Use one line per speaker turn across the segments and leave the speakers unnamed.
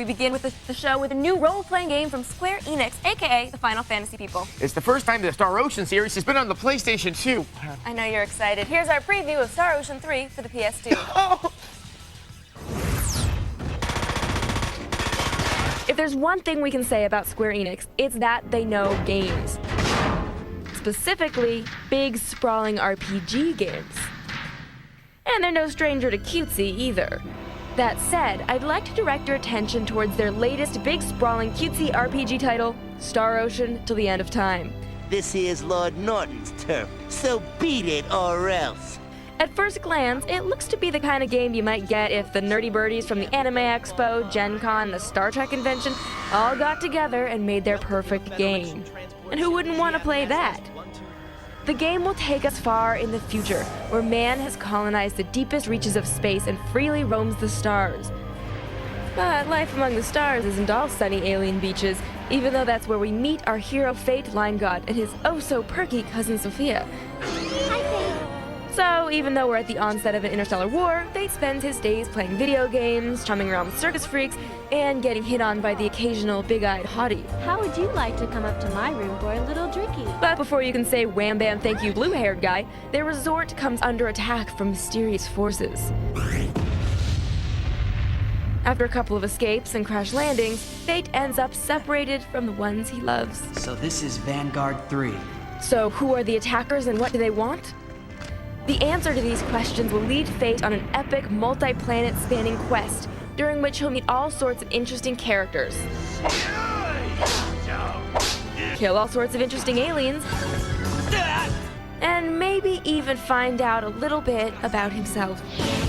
We begin with the show with a new role-playing game from Square Enix, aka the Final Fantasy people.
It's the first time the Star Ocean series has been on the PlayStation 2.
I know you're excited. Here's our preview of Star Ocean 3 for the PS2.
Oh.
If there's one thing we can say about Square Enix, it's that they know games. Specifically, big, sprawling RPG games. And they're no stranger to cutesy either. That said, I'd like to direct your attention towards their latest big, sprawling, cutesy RPG title, Star Ocean Till the End of Time.
This here's Lord Norton's turf, so beat it or else.
At first glance, it looks to be the kind of game you might get if the nerdy-birdies from the Anime Expo, GenCon, and the Star Trek convention all got together and made their perfect game. And who wouldn't want to play that? The game will take us far in the future, where man has colonized the deepest reaches of space and freely roams the stars. But life among the stars isn't all sunny alien beaches, even though that's where we meet our hero Fate, Line God, and his oh-so-perky cousin Sophia. So, even though we're at the onset of an interstellar war, Fate spends his days playing video games, chumming around with circus freaks, and getting hit on by the occasional big-eyed hottie.
How would you like to come up to my room for a little drinky?
But before you can say wham bam thank you blue-haired guy, their resort comes under attack from mysterious forces. After a couple of escapes and crash landings, Fate ends up separated from the ones he loves.
So this is Vanguard 3.
So who are the attackers and what do they want? The answer to these questions will lead Fate on an epic, multi-planet spanning quest, during which he'll meet all sorts of interesting characters, kill all sorts of interesting aliens, and maybe even find out a little bit about himself.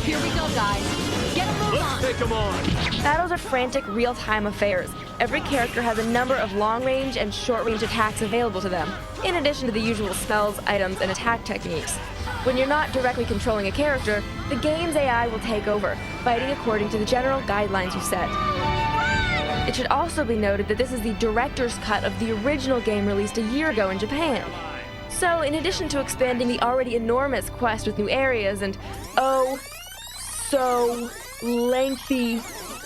Here we go, guys. Get a move on.
Take 'em on.
Battles are frantic, real-time affairs. Every character has a number of long-range and short-range attacks available to them, in addition to the usual spells, items, and attack techniques. When you're not directly controlling a character, the game's AI will take over, fighting according to the general guidelines you set. It should also be noted that this is the director's cut of the original game released a year ago in Japan. So, in addition to expanding the already enormous quest with new areas and, oh, so lengthy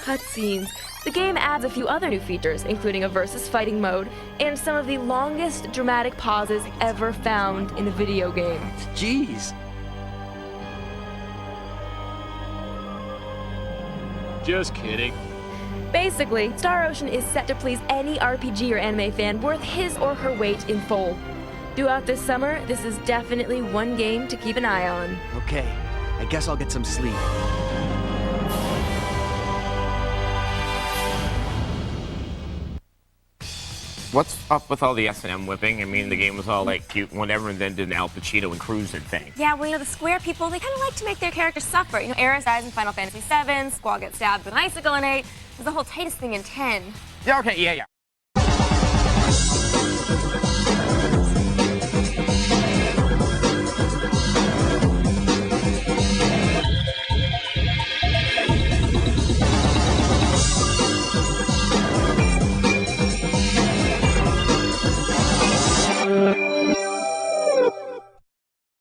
cutscenes, the game adds a few other new features, including a versus fighting mode and some of the longest dramatic pauses ever found in a video game.
Jeez.
Just kidding.
Basically, Star Ocean is set to please any RPG or anime fan worth his or her weight in full. Throughout this summer, this is definitely one game to keep an eye on.
Okay, I guess I'll get some sleep.
What's up with all the S&M whipping? I mean, the game was all like cute and whatever, and then did an Al Pacino and Cruiser thing.
Yeah, well, the Square people, they kind of like to make their characters suffer. Aerith dies in Final Fantasy VII, Squall gets stabbed with an icicle in 8. There's the whole Titus thing in 10.
Yeah, okay, yeah.